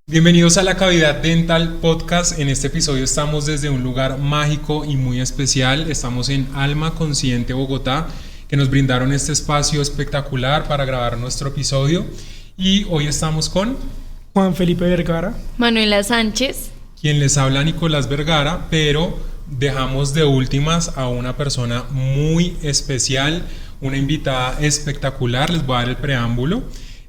Bienvenidos a la Cavidad Dental Podcast. En este episodio estamos desde un lugar mágico y muy especial. Estamos en Alma Consciente, Bogotá, que nos brindaron este espacio espectacular para grabar nuestro episodio. Y hoy estamos con Juan Felipe Vergara, Manuela Sánchez, quien les habla, Nicolás Vergara, pero dejamos de últimas a una persona muy especial, una invitada espectacular. Les voy a dar el preámbulo.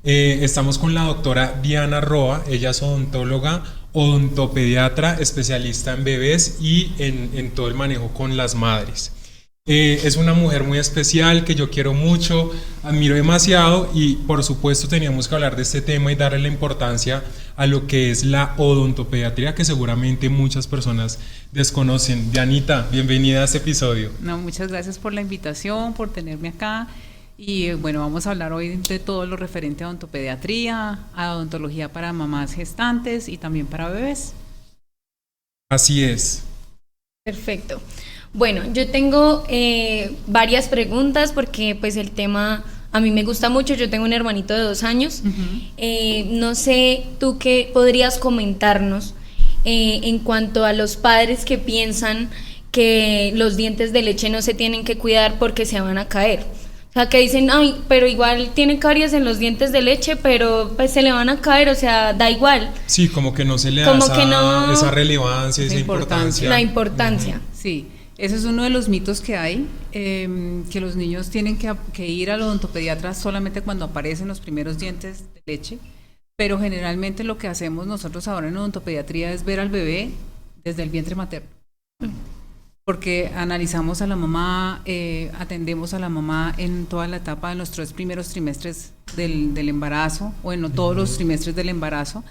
Estamos con la doctora Diana Roa. Ella es odontóloga, odontopediatra, especialista en bebés y en todo el manejo con las madres. Es una mujer muy especial que yo quiero mucho, admiro demasiado y por supuesto teníamos que hablar de este tema y darle la importancia a lo que es la odontopediatría, que seguramente muchas personas desconocen. Dianita, bienvenida a este episodio. No, muchas gracias por la invitación, por tenerme acá. Y bueno, vamos a hablar hoy de todo lo referente a odontopediatría, a odontología para mamás gestantes y también para bebés. Así es. Perfecto. Bueno, yo tengo varias preguntas porque pues el tema a mí me gusta mucho. Yo tengo un hermanito de 2 años. No sé, tú qué podrías comentarnos en cuanto a los padres que piensan que los dientes de leche no se tienen que cuidar porque se van a caer. O sea, que dicen, ay, pero igual tiene caries en los dientes de leche, pero pues se le van a caer, o sea, da igual. Sí, como que no se le da esa relevancia, esa importancia. La importancia. Sí, ese es uno de los mitos que hay, que los niños tienen que ir al odontopediatra solamente cuando aparecen los primeros dientes de leche, pero generalmente lo que hacemos nosotros ahora en odontopediatría es ver al bebé desde el vientre materno. Porque analizamos a la mamá, atendemos a la mamá en toda la etapa de los 3 primeros trimestres del embarazo, o en todos los trimestres del embarazo,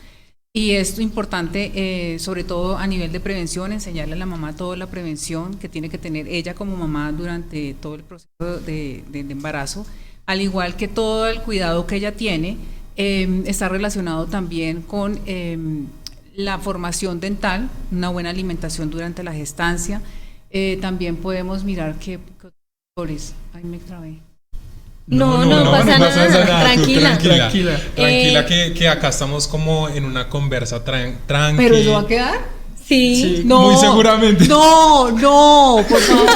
y es importante, sobre todo a nivel de prevención, enseñarle a la mamá toda la prevención que tiene que tener ella como mamá durante todo el proceso del embarazo, al igual que todo el cuidado que ella tiene, está relacionado también con la formación dental, una buena alimentación durante la gestancia. También podemos mirar qué colores. Ay, me trabé. No pasa nada. Tranquila, que acá estamos como en una conversa tranquila. ¿Pero eso va a quedar? Sí. No, muy seguramente. No, por favor.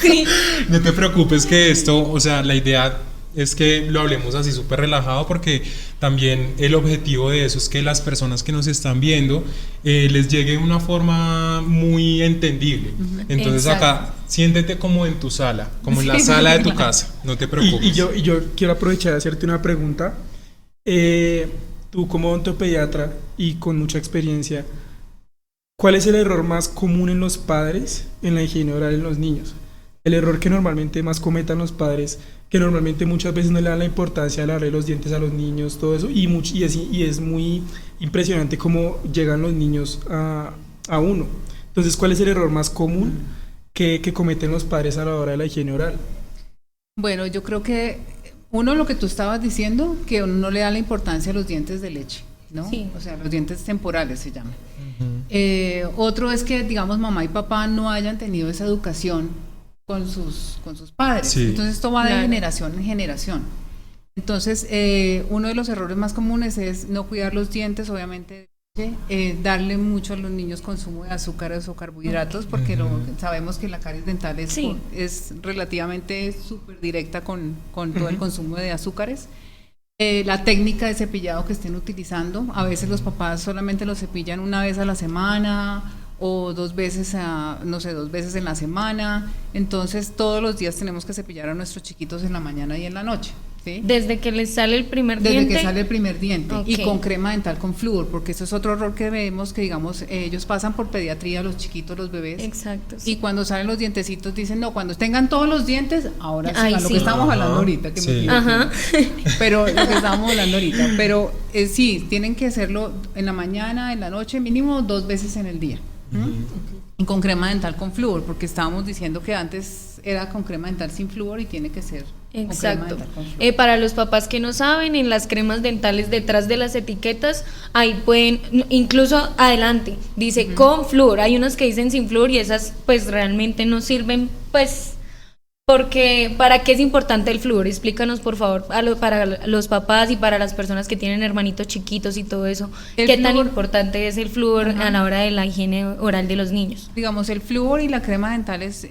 Sí. No te preocupes que esto, o sea, la idea es que lo hablemos así súper relajado, porque también el objetivo de eso es que las personas que nos están viendo les llegue de una forma muy entendible. Entonces acá siéntete como en tu sala, como en la sala de tu casa, no te preocupes. Y yo quiero aprovechar de hacerte una pregunta. Tú como odontopediatra y con mucha experiencia, ¿cuál es el error más común en los padres en la higiene oral en los niños? El error que normalmente más cometan los padres, que normalmente muchas veces no le dan la importancia de lavarle los dientes a los niños, todo eso, y es muy impresionante cómo llegan los niños a uno. Entonces, ¿cuál es el error más común que cometen los padres a la hora de la higiene oral? Bueno, yo creo que uno, lo que tú estabas diciendo, que uno no le da la importancia a los dientes de leche, ¿no? Sí. O sea, los dientes temporales se llaman. Otro es que, digamos, mamá y papá no hayan tenido esa educación con sus padres. Sí. Entonces esto va de generación en generación. Entonces uno de los errores más comunes es no cuidar los dientes, obviamente, darle mucho a los niños consumo de azúcares o carbohidratos, porque sabemos que la caries dental es relativamente súper directa con todo el consumo de azúcares. La técnica de cepillado que estén utilizando, a veces los papás solamente lo cepillan una vez a la semana o 2 veces en la semana. Entonces todos los días tenemos que cepillar a nuestros chiquitos en la mañana y en la noche, ¿sí? Desde que les sale el primer diente. Desde que sale el primer diente. Okay. Y con crema dental con flúor, porque eso es otro error que vemos, que digamos ellos pasan por pediatría, los chiquitos, los bebés. Exacto. Sí. Y cuando salen los dientecitos dicen, no, cuando tengan todos los dientes, ahora sí, Ay, lo que estamos hablando ahorita. Pero lo que estábamos hablando ahorita. Pero sí, tienen que hacerlo en la mañana, en la noche, mínimo 2 veces en el día. Y con crema dental con flúor, porque estábamos diciendo que antes era con crema dental sin flúor y tiene que ser con crema dental con flúor. Para los papás que no saben, en las cremas dentales detrás de las etiquetas, ahí pueden, incluso adelante, dice con flúor. Hay unas que dicen sin flúor y esas pues realmente no sirven pues Porque, ¿para qué es importante el flúor? Explícanos, por favor, para los papás y para las personas que tienen hermanitos chiquitos y todo eso. ¿Qué tan importante es el flúor a la hora de la higiene oral de los niños? Digamos, el flúor y la crema dental haz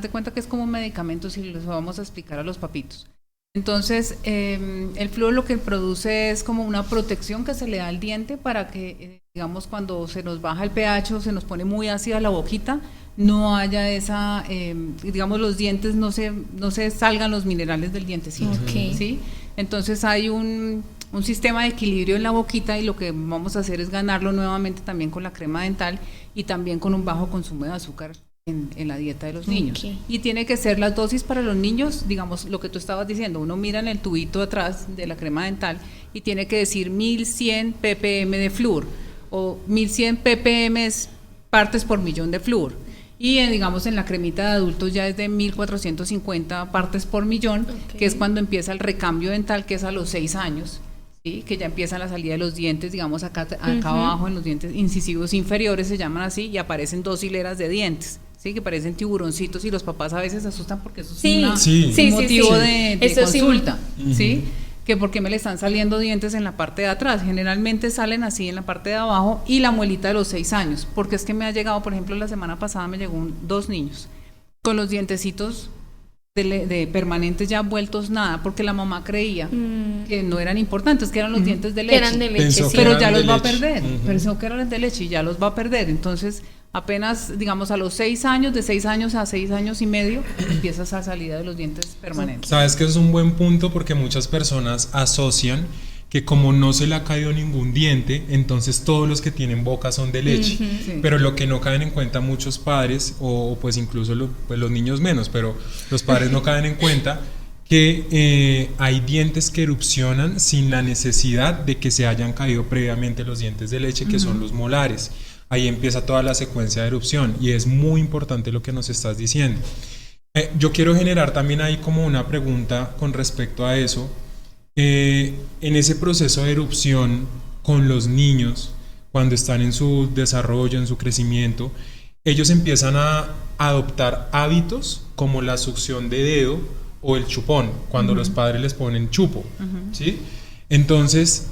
de cuenta que es como un medicamento, si los vamos a explicar a los papitos. Entonces, el flúor lo que produce es como una protección que se le da al diente para que, digamos, cuando se nos baja el pH o se nos pone muy ácida la boquita, no haya esa, digamos, los dientes no se salgan los minerales del dientecito. Okay. ¿Sí? Entonces hay un sistema de equilibrio en la boquita y lo que vamos a hacer es ganarlo nuevamente también con la crema dental y también con un bajo consumo de azúcar en la dieta de los niños. Okay. Y tiene que ser las dosis para los niños, digamos, lo que tú estabas diciendo, uno mira en el tubito atrás de la crema dental y tiene que decir 1100 ppm de flúor o 1100 ppm partes por millón de flúor. Y digamos en la cremita de adultos ya es de 1450 partes por millón, okay, que es cuando empieza el recambio dental, que es a los 6 años. ¿Sí? Que ya empieza la salida de los dientes, digamos acá abajo en los dientes incisivos inferiores se llaman así y aparecen 2 hileras de dientes, ¿sí? Que parecen tiburoncitos y los papás a veces se asustan porque eso es un motivo de consulta, ¿sí? Que porque me le están saliendo dientes en la parte de atrás, generalmente salen así en la parte de abajo y la muelita de los 6 años, porque es que me ha llegado, por ejemplo, la semana pasada me llegó 2 niños con los dientecitos de permanentes ya vueltos nada, porque la mamá creía que no eran importantes, que eran los dientes de leche, que eran de leche, sí, pero ya los va a perder, pensó que eran de leche y ya los va a perder, entonces apenas, digamos, a los 6 años, de 6 años a 6 años y medio, empieza esa salida de los dientes permanentes. Sabes que eso es un buen punto porque muchas personas asocian que como no se le ha caído ningún diente, entonces todos los que tienen boca son de leche. Sí. Pero lo que no caen en cuenta muchos padres, o pues incluso pues los niños menos, pero los padres no caen en cuenta que hay dientes que erupcionan sin la necesidad de que se hayan caído previamente los dientes de leche, que son los molares. Ahí empieza toda la secuencia de erupción y es muy importante lo que nos estás diciendo. Yo quiero generar también ahí como una pregunta con respecto a eso. En ese proceso de erupción con los niños, cuando están en su desarrollo, en su crecimiento, ellos empiezan a adoptar hábitos como la succión de dedo o el chupón, cuando los padres les ponen chupo, ¿sí? Entonces,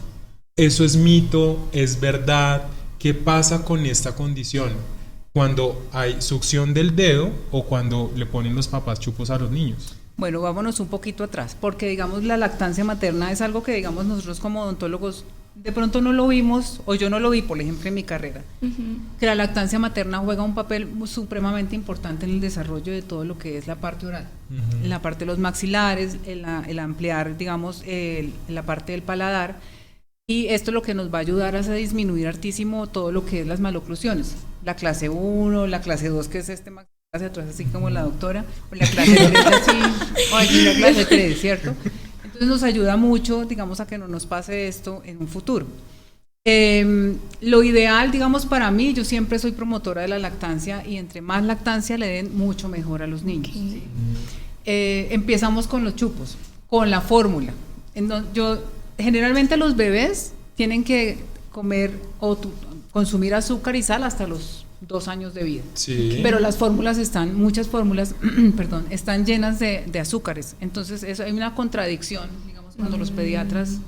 ¿eso es mito? ¿Es verdad? ¿Qué pasa con esta condición cuando hay succión del dedo o cuando le ponen los papás chupos a los niños? Bueno, vámonos un poquito atrás, porque digamos la lactancia materna es algo que digamos nosotros como odontólogos de pronto no lo vimos, o yo no lo vi, por ejemplo, en mi carrera, que la lactancia materna juega un papel supremamente importante en el desarrollo de todo lo que es la parte oral, en la parte de los maxilares, el ampliar, digamos, la parte del paladar, y esto lo que nos va a ayudar es a disminuir hartísimo todo lo que es las maloclusiones, la clase 1, la clase 2, que es maxilar hacia atrás, así como la doctora, o la clase 3 así, o aquí la clase 3, ¿cierto? Entonces nos ayuda mucho, digamos, a que no nos pase esto en un futuro. Lo ideal, digamos, para mí, yo siempre soy promotora de la lactancia y entre más lactancia le den, mucho mejor a los niños. ¿Sí? Empezamos con los chupos, con la fórmula. Generalmente los bebés tienen que comer o consumir azúcar y sal hasta los 2 años de vida. Sí. Pero las fórmulas muchas fórmulas, perdón, están llenas de azúcares. Entonces hay una contradicción, digamos, cuando los pediatras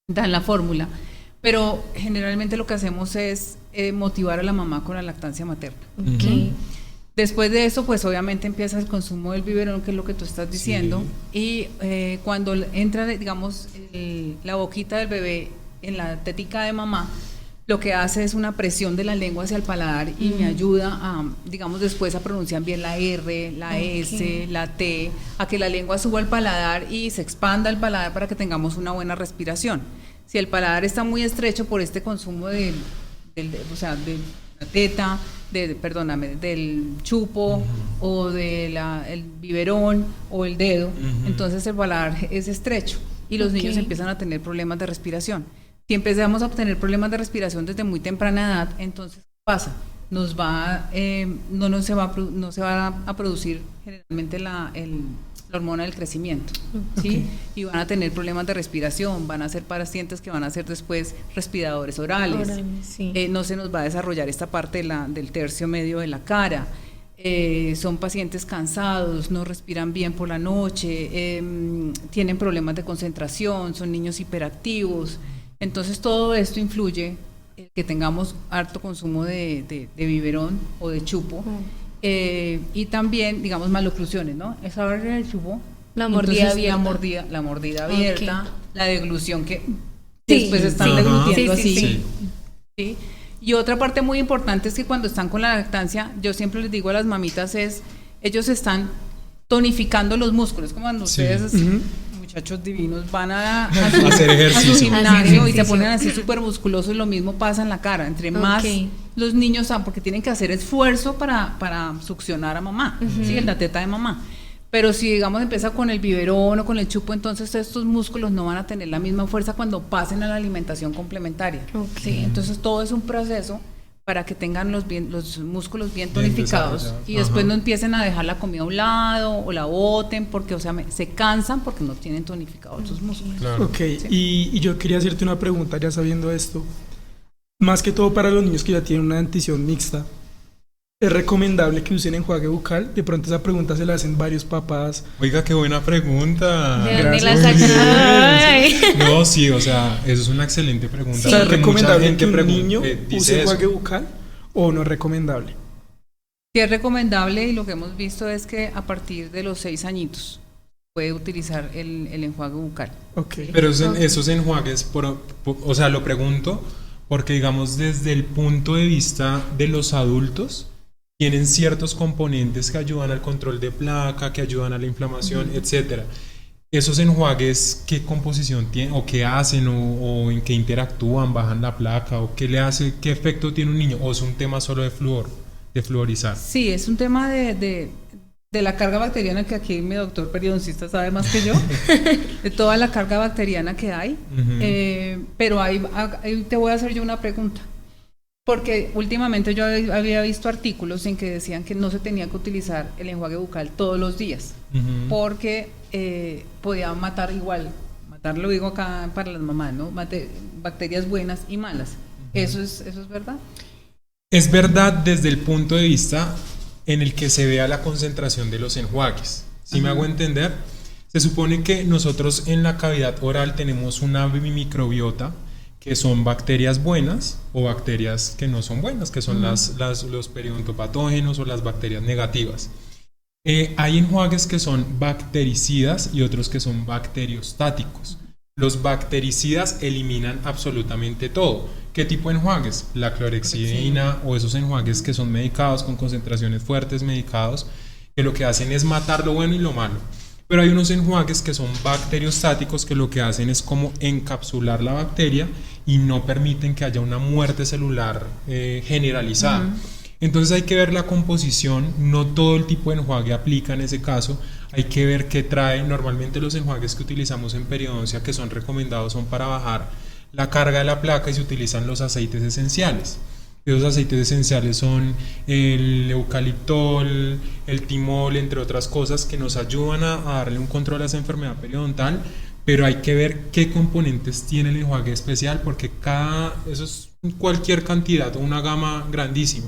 dan la fórmula. Pero generalmente lo que hacemos es motivar a la mamá con la lactancia materna. Okay. Después de eso, pues obviamente empieza el consumo del biberón, que es lo que tú estás diciendo. Sí. Y cuando entra, digamos, la boquita del bebé en la tetica de mamá, lo que hace es una presión de la lengua hacia el paladar y me ayuda a, digamos, después a pronunciar bien la R, la S, la T, a que la lengua suba al paladar y se expanda el paladar para que tengamos una buena respiración. Si el paladar está muy estrecho por este consumo de la teta, del chupo o del biberón o el dedo, entonces el paladar es estrecho y los niños empiezan a tener problemas de respiración. Si empezamos a obtener problemas de respiración desde muy temprana edad, entonces ¿qué pasa? No se va a producir generalmente la hormona del crecimiento, ¿sí? Y van a tener problemas de respiración, van a ser pacientes que van a ser después respiradores orales, sí. No se nos va a desarrollar esta parte del tercio medio de la cara. son pacientes cansados, no respiran bien por la noche, tienen problemas de concentración, son niños hiperactivos. Entonces todo esto influye en que tengamos harto consumo de biberón o de chupo. Y también, digamos, maloclusiones, ¿no? Esa barrera del chupo, La mordida entonces, abierta. la mordida abierta, Ok. la deglución que Sí, después están sí. deglutiendo Sí, sí, así. sí. ¿Sí? Y otra parte muy importante es que cuando están con la lactancia, yo siempre les digo a las mamitas ellos están tonificando los músculos, como cuando Sí. ustedes, Ujú. muchachos divinos, van a Hacer su ejercicio. gimnasio Hacer y se ejercicio. ponen así súper musculosos, lo mismo pasa en la cara, entre más Ok. los niños, porque tienen que hacer esfuerzo para succionar a mamá, ¿sí? La teta de mamá. Pero si, digamos, empieza con el biberón o con el chupo, entonces estos músculos no van a tener la misma fuerza cuando pasen a la alimentación complementaria. Ok. ¿Sí? Entonces todo es un proceso para que tengan los músculos bien Bien tonificados desarrollados. y después Ajá. no empiecen a dejar la comida a un lado o la boten porque, o sea, se cansan porque no tienen tonificados sus músculos. Claro. Ok, y yo quería hacerte una pregunta ya sabiendo esto. Más que todo para los niños que ya tienen una dentición mixta, ¿es recomendable que usen enjuague bucal? De pronto esa pregunta se la hacen varios papás. Oiga, qué buena pregunta. ¿De dónde la Gracias. sacan? Ay. No, sí, o sea, eso es una excelente pregunta. O sea, ¿es porque mucha recomendable gente que un niño dice use eso. enjuague bucal o no es recomendable? Sí es recomendable y lo que hemos visto es que a partir de los 6 añitos puede utilizar el enjuague bucal. Ok. Pero esos enjuagues, o sea, lo pregunto porque, digamos, desde el punto de vista de los adultos, tienen ciertos componentes que ayudan al control de placa, que ayudan a la inflamación, etcétera. ¿Esos enjuagues qué composición tienen o qué hacen o en qué interactúan, bajan la placa o qué le hace, qué efecto tiene un niño o es un tema solo de fluorizar? Sí, es un tema de la carga bacteriana que aquí mi doctor periodoncista sabe más que yo, de toda la carga bacteriana que hay. Ujú. Pero ahí te voy a hacer yo una pregunta. Porque últimamente yo había visto artículos en que decían que no se tenía que utilizar el enjuague bucal todos los días, Ujú. porque podía matar lo digo acá para las mamás, ¿no? Bacterias buenas y malas. ¿Eso es verdad? Es verdad desde el punto de vista en el que se vea la concentración de los enjuagues. ¿Sí me hago entender? Se supone que nosotros en la cavidad oral tenemos una microbiota que son bacterias buenas o bacterias que no son buenas, que son los periodontopatógenos o las bacterias negativas. Hay enjuagues que son bactericidas y otros que son bacteriostáticos. Los bactericidas eliminan absolutamente todo. ¿Qué tipo de enjuagues? La clorhexidina o esos enjuagues que son medicados con concentraciones fuertes, medicados, que lo que hacen es matar lo bueno y lo malo. Pero hay unos enjuagues que son bacteriostáticos que lo que hacen es como encapsular la bacteria y no permiten que haya una muerte celular generalizada. Entonces hay que ver la composición, no todo el tipo de enjuague aplica en ese caso, hay que ver qué trae. Normalmente los enjuagues que utilizamos en periodoncia que son recomendados son para bajar la carga de la placa y se utilizan los aceites esenciales. Esos aceites esenciales son el eucaliptol, el timol, entre otras cosas que nos ayudan a darle un control a esa enfermedad periodontal, pero hay que ver qué componentes tiene el enjuague especial porque eso es cualquier cantidad o una gama grandísima.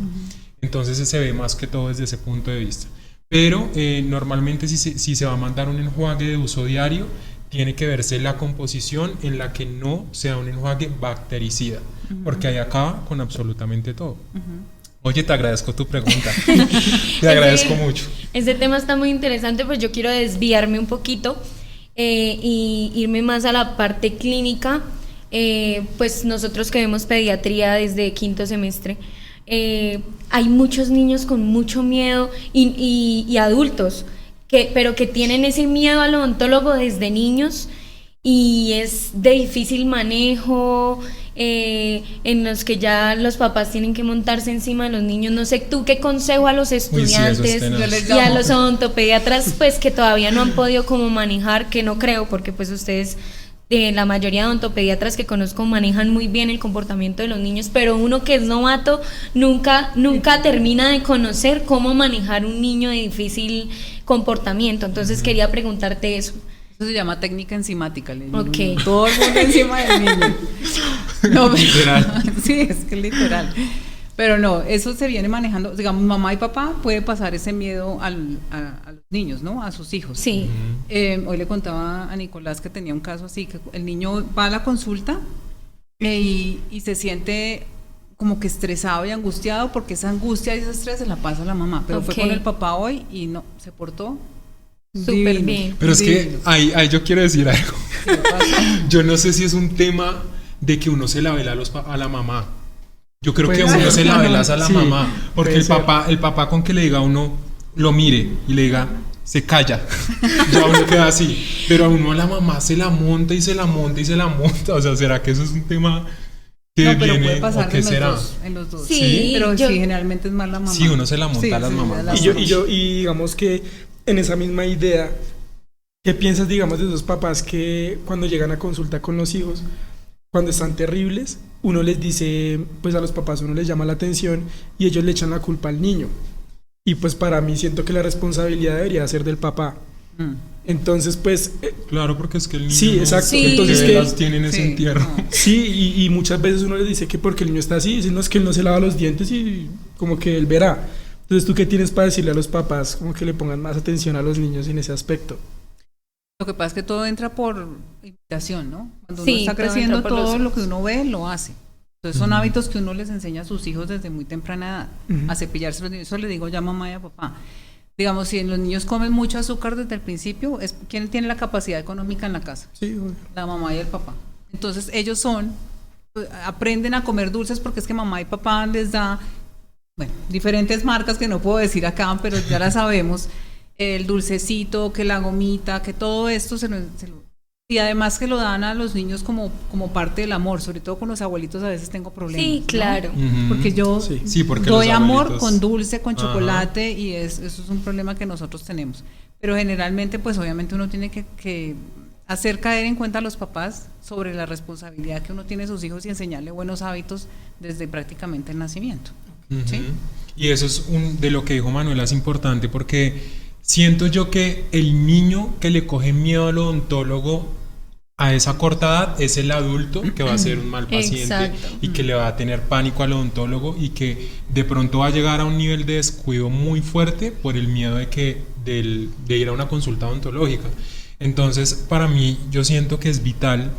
Entonces se ve más que todo desde ese punto de vista. Pero normalmente si se va a mandar un enjuague de uso diario, tiene que verse la composición en la que no sea un enjuague bactericida, porque ahí acaba con absolutamente todo. Oye, te agradezco tu pregunta. Te agradezco mucho. Ese tema está muy interesante, pues yo quiero desviarme un poquito y irme más a la parte clínica. Pues nosotros que vemos pediatría desde quinto semestre, hay muchos niños con mucho miedo y adultos pero que tienen ese miedo al odontólogo desde niños y es de difícil manejo, en los que ya los papás tienen que montarse encima de los niños. No sé, ¿tú qué consejo a los estudiantes y a los odontopediatras pues que todavía no han podido como manejar, que no creo, porque pues ustedes, la mayoría de odontopediatras que conozco manejan muy bien el comportamiento de los niños, pero uno que es novato nunca termina de conocer cómo manejar un niño de difícil comportamiento? Entonces quería preguntarte eso. Eso se llama técnica enzimática. Okay. Todo el mundo encima del niño. No, literal. Sí, es que literal. Pero no, eso se viene manejando, digamos, mamá y papá puede pasar ese miedo a los niños, ¿no? A sus hijos. Sí. Hoy le contaba a Nicolás que tenía un caso así, que el niño va a la consulta y se siente como que estresado y angustiado porque esa angustia y ese estrés se la pasa a la mamá, pero fue con el papá hoy y no, se portó súper divino, bien. Pero es que ahí yo quiero decir algo. Yo no sé si es un tema de que uno se la vela a la mamá. Yo creo que uno se la velas a la mamá, porque el papá con que le diga a uno, lo mire y le diga, se calla, ya uno queda así, pero a uno la mamá se la monta y se la monta y se la monta, o sea, ¿será que eso es un tema que no, pero viene puede pasar o qué será? En los dos. Sí, pero sí, generalmente es más la mamá. Sí, uno se la monta a las mamás. Y digamos que en esa misma idea, ¿qué piensas, digamos, de esos papás que cuando llegan a consulta con los hijos, cuando están terribles, uno les dice, pues a los papás uno les llama la atención y ellos le echan la culpa al niño? Y pues para mí siento que la responsabilidad debería ser del papá. Entonces, pues... claro, porque es que el niño sí, exacto. Sí. Entonces, que las tiene en ese Sí, entierro. no. sí, y muchas veces uno les dice que porque el niño está así, dicen, no, es que él no se lava los dientes y como que él verá. Entonces, ¿tú qué tienes para decirle a los papás como que le pongan más atención a los niños en ese aspecto? Lo que pasa es que todo entra por imitación, ¿no? Cuando Sí, uno está todo creciendo, entra por los todo lo ojos. que uno ve, lo hace. Entonces son hábitos que uno les enseña a sus hijos desde muy temprana edad, a cepillarse los dientes. Eso le digo ya a mamá y a papá. Digamos, si los niños comen mucho azúcar desde el principio, ¿quién tiene la capacidad económica en la casa? Sí, obvio. La mamá y el papá. Entonces ellos aprenden a comer dulces porque es que mamá y papá les da, bueno, diferentes marcas que no puedo decir acá, pero ya las sabemos, el dulcecito, que la gomita, que todo esto y además que lo dan a los niños como parte del amor, sobre todo con los abuelitos a veces tengo problemas. Sí, ¿no? claro. Porque yo Sí, porque doy los amor abuelitos- con dulce, con Ajá. chocolate y eso es un problema que nosotros tenemos. Pero generalmente pues obviamente uno tiene que hacer caer en cuenta a los papás sobre la responsabilidad que uno tiene de sus hijos y enseñarle buenos hábitos desde prácticamente el nacimiento. ¿Sí? Ujú. Y eso es de lo que dijo Manuela, es importante porque siento yo que el niño que le coge miedo al odontólogo a esa corta edad es el adulto que va a ser un mal paciente. Exacto. Y que le va a tener pánico al odontólogo y que de pronto va a llegar a un nivel de descuido muy fuerte por el miedo de ir a una consulta odontológica. Entonces, para mí, yo siento que es vital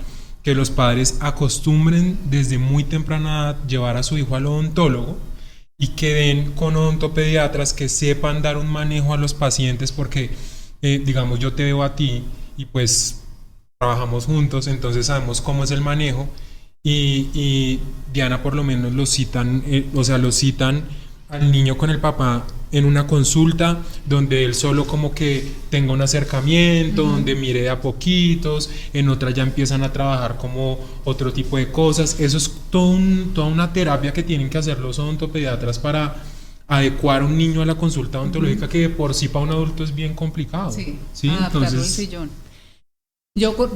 que los padres acostumbren desde muy temprana edad llevar a su hijo al odontólogo y que den con odontopediatras que sepan dar un manejo a los pacientes porque, digamos, yo te veo a ti y pues trabajamos juntos, entonces sabemos cómo es el manejo y Diana por lo menos lo citan al niño con el papá en una consulta donde él solo como que tenga un acercamiento, donde mire de a poquitos, en otra ya empiezan a trabajar como otro tipo de cosas. Eso es toda una terapia que tienen que hacer los odontopediatras para adecuar a un niño a la consulta odontológica que de por sí para un adulto es bien complicado. Sí, ¿sí? adaptarlo al Entonces, sillón.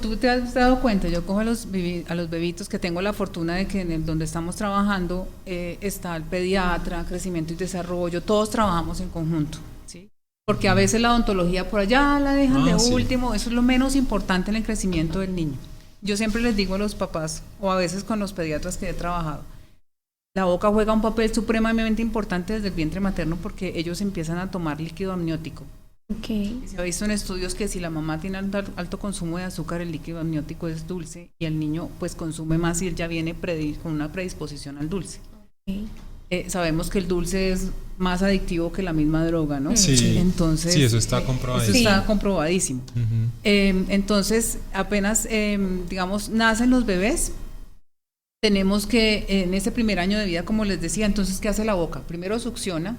Tú te has dado cuenta, yo cojo a los bebitos que tengo la fortuna de que donde estamos trabajando está el pediatra, crecimiento y desarrollo, todos trabajamos en conjunto, ¿sí? Porque a veces la odontología por allá la dejan de sí. último, eso es lo menos importante en el crecimiento del niño. Yo siempre les digo a los papás, o a veces con los pediatras que he trabajado, la boca juega un papel supremamente importante desde el vientre materno porque ellos empiezan a tomar líquido amniótico. Okay. Se ha visto en estudios que si la mamá tiene alto consumo de azúcar, el líquido amniótico es dulce y el niño pues consume más y él ya viene con una predisposición al dulce. Okay. Sabemos que el dulce es más adictivo que la misma droga, ¿no? Sí. Entonces, sí, eso está comprobadísimo. Eso está comprobadísimo. Ujú. Entonces, apenas, digamos, nacen los bebés, tenemos que, en ese primer año de vida, como les decía, entonces, ¿qué hace la boca? Primero succiona,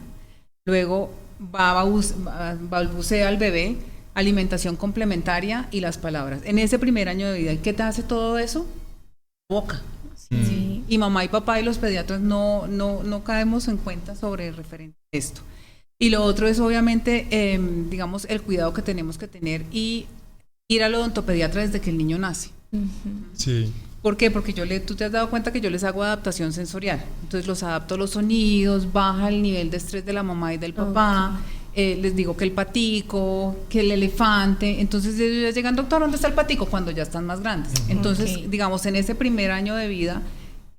luego balbucea al bebé, alimentación complementaria y las palabras. En ese primer año de vida, ¿qué te hace todo eso? Boca. Sí. Y mamá y papá y los pediatras no caemos en cuenta sobre referente a esto. Y lo otro es obviamente, digamos, el cuidado que tenemos que tener y ir al odontopediatra desde que el niño nace. Sí. ¿Por qué? Porque tú te has dado cuenta que yo les hago adaptación sensorial. Entonces los adapto a los sonidos, baja el nivel de estrés de la mamá y del papá. Les digo que el patico, que el elefante. Entonces ellos ya llegan, doctor, ¿dónde está el patico? Cuando ya están más grandes. Entonces, digamos, en ese primer año de vida,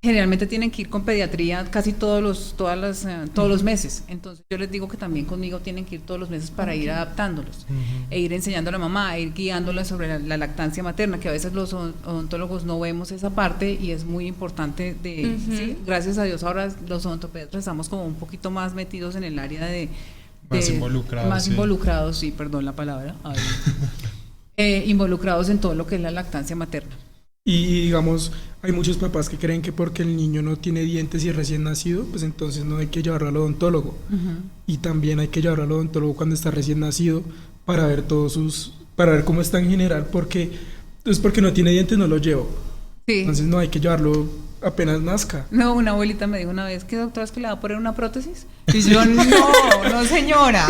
generalmente tienen que ir con pediatría casi todos los meses. Entonces yo les digo que también conmigo tienen que ir todos los meses para ir adaptándolos e ir enseñando a la mamá, e ir guiándola sobre la lactancia materna, que a veces los odontólogos no vemos esa parte y es muy importante ¿sí? Gracias a Dios ahora los odontopediatras estamos como un poquito más metidos en el área de más involucrados. Más involucrados, sí, perdón la palabra. Involucrados en todo lo que es la lactancia materna. Y digamos, hay muchos papás que creen que porque el niño no tiene dientes y es recién nacido, pues entonces no hay que llevarlo al odontólogo. Y también hay que llevarlo al odontólogo cuando está recién nacido para ver para ver cómo está en general, porque pues porque no tiene dientes no lo llevo. Sí. Entonces no hay que llevarlo apenas nazca. No, una abuelita me dijo una vez, ¿qué doctora es que le va a poner una prótesis? Y yo, no señora.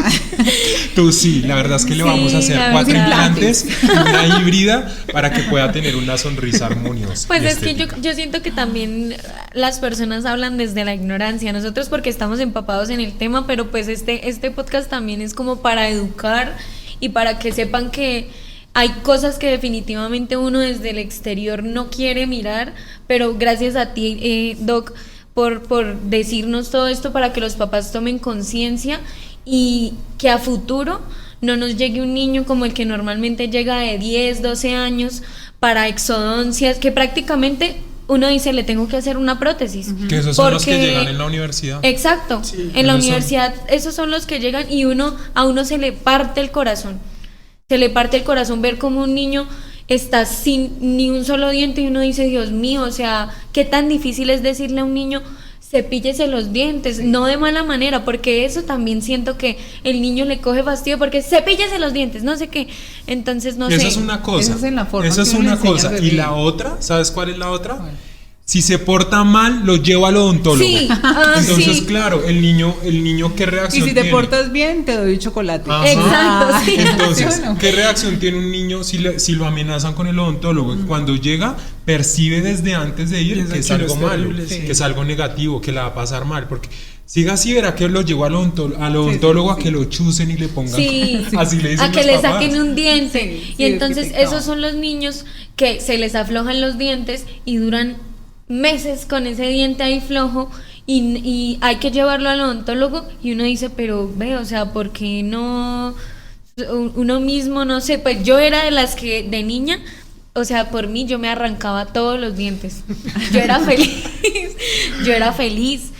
Tú sí, la verdad es que le vamos a hacer 4 implantes, una híbrida, para que pueda tener una sonrisa armoniosa. Pues es que yo siento que también las personas hablan desde la ignorancia, nosotros porque estamos empapados en el tema, pero pues este podcast también es como para educar y para que sepan que hay cosas que definitivamente uno desde el exterior no quiere mirar, pero gracias a ti, Doc, por decirnos todo esto para que los papás tomen conciencia y que a futuro no nos llegue un niño como el que normalmente llega de 10, 12 años para exodoncias, que prácticamente uno dice, le tengo que hacer una prótesis. Que esos son los que llegan en la universidad. Exacto, sí, en la universidad esos son los que llegan y a uno se le parte el corazón. Se le parte el corazón ver cómo un niño está sin ni un solo diente y uno dice, Dios mío, o sea, qué tan difícil es decirle a un niño, cepíllese los dientes, no de mala manera, porque eso también siento que el niño le coge fastidio porque cepíllese los dientes, no sé qué, entonces no sé. Eso es una cosa, eso es una cosa, y la otra, ¿sabes cuál es la otra? Bueno. Si se porta mal, lo llevo al odontólogo. Sí. Entonces, claro, el niño ¿qué reacción tiene? Y si te portas bien, te doy chocolate. Ajá. Exacto, sí. Entonces, ¿qué reacción tiene un niño si lo amenazan con el odontólogo? Cuando llega, percibe desde antes de ir que es algo malo, que es algo negativo, que la va a pasar mal, porque siga así, verá que lo llevó al odontólogo a que lo chusen y le pongan. Así le dicen a que los le papás. Saquen un diente. Y entonces esos son los niños que se les aflojan los dientes y duran meses con ese diente ahí flojo y hay que llevarlo al odontólogo y uno dice, pero ve, o sea, ¿por qué no uno mismo, no sé? Pues yo era de las que de niña, o sea, por mí yo me arrancaba todos los dientes. Yo era feliz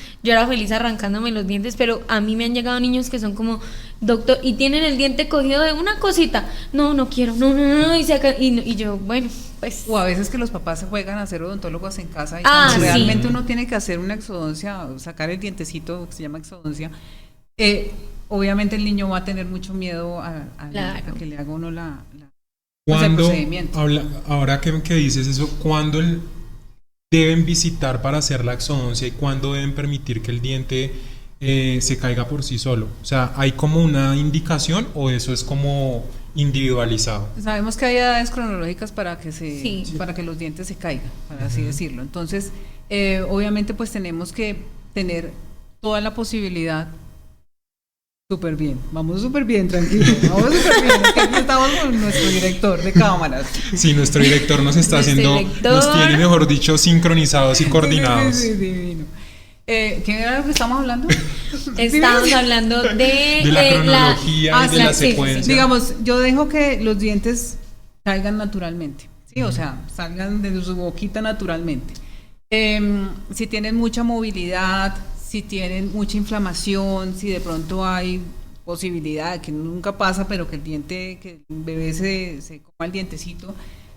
arrancándome los dientes, pero a mí me han llegado niños que son como, doctor, y tienen el diente cogido de una cosita. No quiero, no, y yo, bueno, pues. O a veces que los papás se juegan a ser odontólogos en casa y realmente uno tiene que hacer una exodoncia, sacar el dientecito que se llama exodoncia. Obviamente el niño va a tener mucho miedo a que le haga uno el procedimiento. Ahora que dices eso, ¿cuándo deben visitar para hacer la exodoncia y cuándo deben permitir que el diente se caiga por sí solo? O sea, ¿hay como una indicación o eso es como individualizado? Sabemos que hay edades cronológicas para que para que los dientes se caigan, para así decirlo. Entonces, obviamente pues tenemos que tener toda la posibilidad. Súper bien, vamos súper bien, tranquilo, vamos súper bien. Aquí estamos con nuestro director de cámaras. Sí, nuestro director nos está nos tiene, mejor dicho, sincronizados y coordinados. Sí, divino. ¿Qué era lo que estamos hablando? Estamos hablando de la cronología y de la secuencia. Sí. Digamos, yo dejo que los dientes salgan naturalmente, ¿sí? O sea, salgan de su boquita naturalmente. Si tienen mucha movilidad, si tienen mucha inflamación, si de pronto hay posibilidad, que nunca pasa, pero que el bebé se coma el dientecito,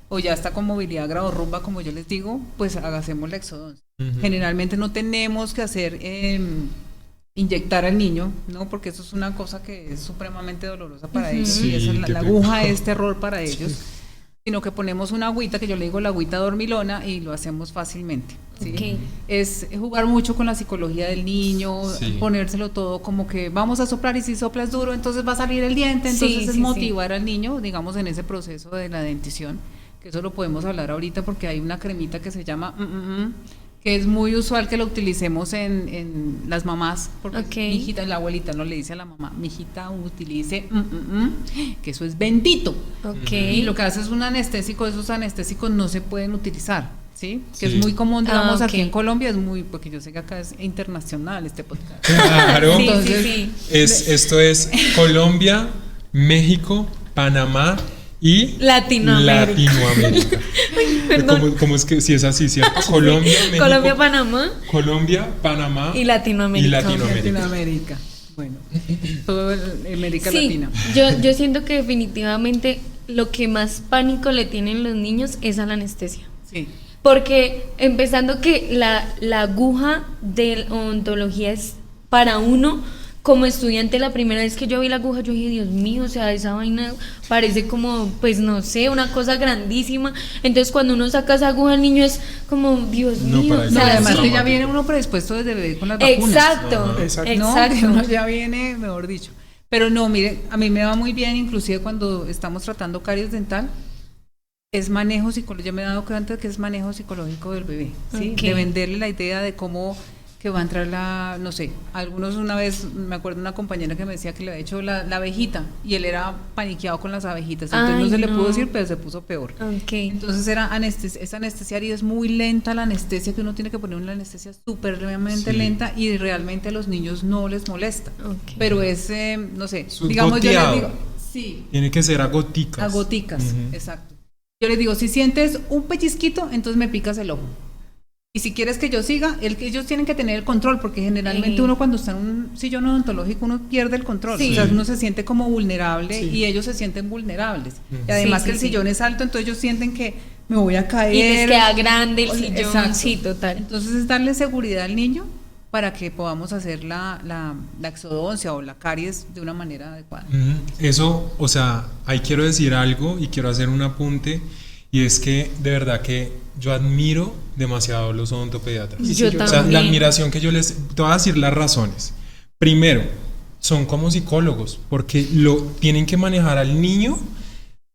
o ya está con movilidad grado rumba, como yo les digo, pues hacemos la exodoncia. Generalmente no tenemos que hacer inyectar al niño, ¿no? Porque eso es una cosa que es supremamente dolorosa para ellos, y esa la aguja es terror para ellos, sino que ponemos una agüita, que yo le digo la agüita dormilona, y lo hacemos fácilmente, ¿sí? Es jugar mucho con la psicología del niño, ponérselo todo como que vamos a soplar, y si soplas duro entonces va a salir el diente, entonces es motivar al niño, digamos, en ese proceso de la dentición, que eso lo podemos hablar ahorita porque hay una cremita que se llama que es muy usual que lo utilicemos en las mamás, porque mijita, la abuelita no le dice a la mamá, mijita, utilice que eso es bendito. Y lo que hace es un anestésico, esos anestésicos no se pueden utilizar, ¿sí? Que Sí. es muy común, digamos, Ah, aquí ok. en Colombia, es muy, porque yo sé que acá es internacional este podcast. Claro. Sí, Entonces, sí, sí. Esto es Colombia, México, Panamá y Latinoamérica. Latinoamérica. Perdón. ¿Cómo es que si es así, cierto? Colombia, México, Colombia, Panamá Colombia, Panamá y Latinoamérica. Latinoamérica. Bueno, todo América Sí, Latina. yo siento que definitivamente lo que más pánico le tienen los niños es a la anestesia. Sí. Porque empezando que la aguja de odontología es para uno como estudiante, la primera vez que yo vi la aguja, yo dije, Dios mío, o sea, esa vaina parece como, pues no sé, una cosa grandísima. Entonces cuando uno saca esa aguja, el niño es como, Dios No, mío. para O No, sea, además sí. que ya viene uno predispuesto desde bebé con las vacunas. exacto, Ajá. Exacto. ¿No? exacto. Que uno ya viene, mejor dicho. Pero no, mire, a mí me va muy bien, inclusive cuando estamos tratando caries dental, es manejo psicológico. Yo me he dado cuenta de que es manejo psicológico del bebé, ¿sí? Ok. De venderle la idea de cómo que va a entrar no sé, algunos una vez, me acuerdo de una compañera que me decía que le había hecho la abejita y él era paniqueado con las abejitas, entonces Ay, no se le no. pudo decir, pero se puso peor. Ok. Entonces es anestesiar y es muy lenta la anestesia, que uno tiene que poner una anestesia supremamente Sí. lenta y realmente a los niños no les molesta. Ok. Pero es, no sé, Su digamos yo les goteado. digo, sí, Tiene que ser a goticas. a goticas, Ujú. exacto. Yo les digo, si sientes un pellizquito, entonces me picas el ojo. Y si quieres que yo siga, ellos tienen que tener el control, porque generalmente uno cuando está en un sillón odontológico, uno pierde el control. Sí. O sea, uno se siente como vulnerable Sí. y ellos se sienten vulnerables. Ujú. Y además Sí, que sí, el sí. sillón es alto, entonces ellos sienten que me voy a caer. Y les queda grande el O- sillón, exacto. sí, total. Entonces es darle seguridad al niño para que podamos hacer la exodoncia o la caries de una manera adecuada. Eso, o sea, ahí quiero decir algo y quiero hacer un apunte, y es que de verdad que yo admiro demasiado a los odontopediatras. Sí, Yo yo- O sea, también. la admiración que yo les... Te voy a decir las razones. Primero, son como psicólogos, porque lo tienen que manejar al niño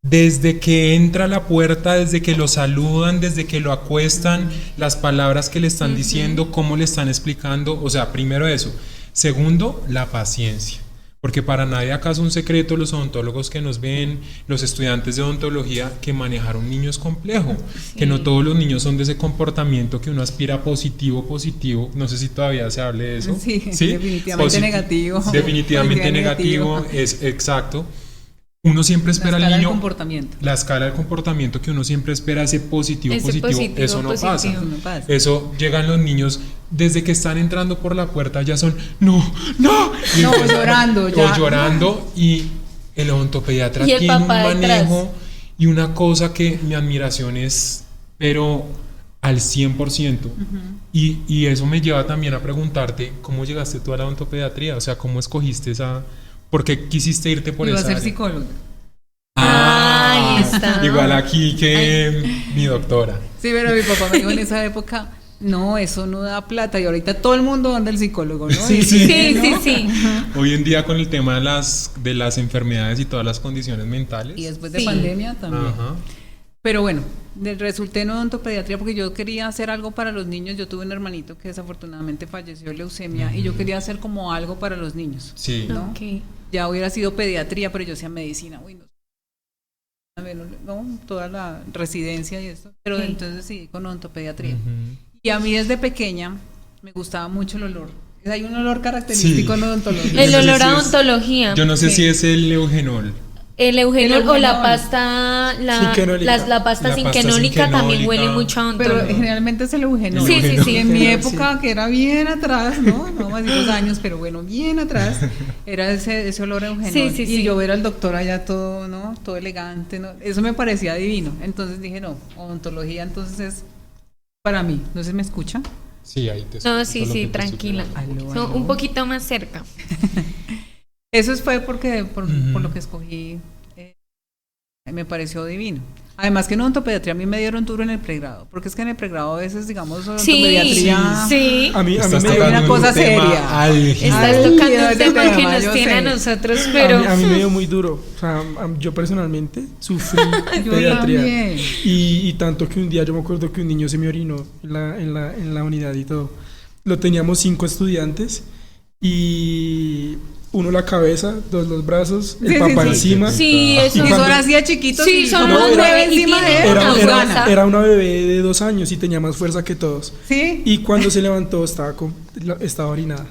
desde que entra a la puerta, desde que lo saludan, desde que lo acuestan, las palabras que le están diciendo, cómo le están explicando. O sea, primero eso. Segundo, la paciencia. Porque para nadie acá es un secreto, los odontólogos que nos ven, los estudiantes de odontología, que manejar un niño es complejo, que no todos los niños son de ese comportamiento que uno aspira positivo. No sé si todavía se hable de eso. Sí, definitivamente negativo. Definitivamente Positivo negativo, es exacto. Uno siempre espera La al escala del niño, comportamiento. la escala del comportamiento que uno siempre espera, ese positivo, Ese positivo, positivo, eso no positivo. pasa. Eso no pasa. Eso llegan los niños desde que están entrando por la puerta, ya son no. Y No, entonces- llorando, ya. O llorando, y el odontopediatra Y el tiene un papá detrás. manejo y una cosa que mi admiración es, pero al 100%. Y eso me lleva también a preguntarte, ¿cómo llegaste tú a la odontopediatría? O sea, ¿cómo escogiste esa... ¿Por qué quisiste irte por Iba a esa ser área? psicóloga. Ahí está. Igual aquí que mi doctora. Sí, pero mi papá me dijo en esa época, no, eso no da plata. Y ahorita todo el mundo anda al psicólogo, ¿no? Sí, Y sí. Sí, ¿no? sí, sí. Hoy en día con el tema de las enfermedades y todas las condiciones mentales. Y después de Sí. pandemia también. Ajá. Pero bueno, resulté en odontopediatría porque yo quería hacer algo para los niños. Yo tuve un hermanito que desafortunadamente falleció de leucemia y yo quería hacer como algo para los niños. Sí. ¿no? Ok. Ya hubiera sido pediatría, pero yo hacía medicina. Uy, no. A ver, no, toda la residencia y esto. Pero Sí. entonces decidí con odontopediatría. Ujú. Y a mí desde pequeña me gustaba mucho el olor. Hay un olor característico Sí. en odontología. El No sé olor si a es- odontología. Yo no sé Sí. si es el eugenol. El eugenol El o la eugenol. pasta, Cinquenólica. la pasta La pasta cinquenólica también cinquenólica. huele mucho a Pero odontólogo. generalmente es el eugenol. Sí, sí, sí. Y en mi Sí. época, que era bien atrás, ¿no? No más de 2 años, pero bueno, bien atrás, era ese olor a eugenol. Sí, sí, y sí. yo ver al doctor allá todo, ¿no? Todo elegante, ¿no? Eso me parecía divino. Entonces dije, no, odontología entonces es para mí. No sé si me escucha. Sí, ahí te No, escucho sí, todo lo sí, que te tranquila. estoy Aló, No, aló. un poquito más cerca. Eso fue porque por Ujú. lo que escogí, me pareció divino. Además que en odontopediatría a mí me dieron duro en el pregrado, porque es que en el pregrado a veces, digamos, odontopediatría... Sí. A mí Estás me tocando una un cosa tema seria. álgido. Estás Ay, tocando ese un tema que tema, nos yo tiene sé. a nosotros, pero a mí me dio muy duro. O sea, yo personalmente sufrí Yo pediatría. también. Y tanto que un día yo me acuerdo que un niño se me orinó en la unidad y todo. Lo teníamos 5 estudiantes y 1 la cabeza, 2 los brazos, el Sí, papá sí, encima. Sí, eso. Y son cuando- así de chiquitos Sí, y son como unos un bebé bebés y encima de tienen él, una nos fuerza. gana. Era una bebé de 2 años y tenía más fuerza que todos. Sí. Y cuando se levantó estaba orinada.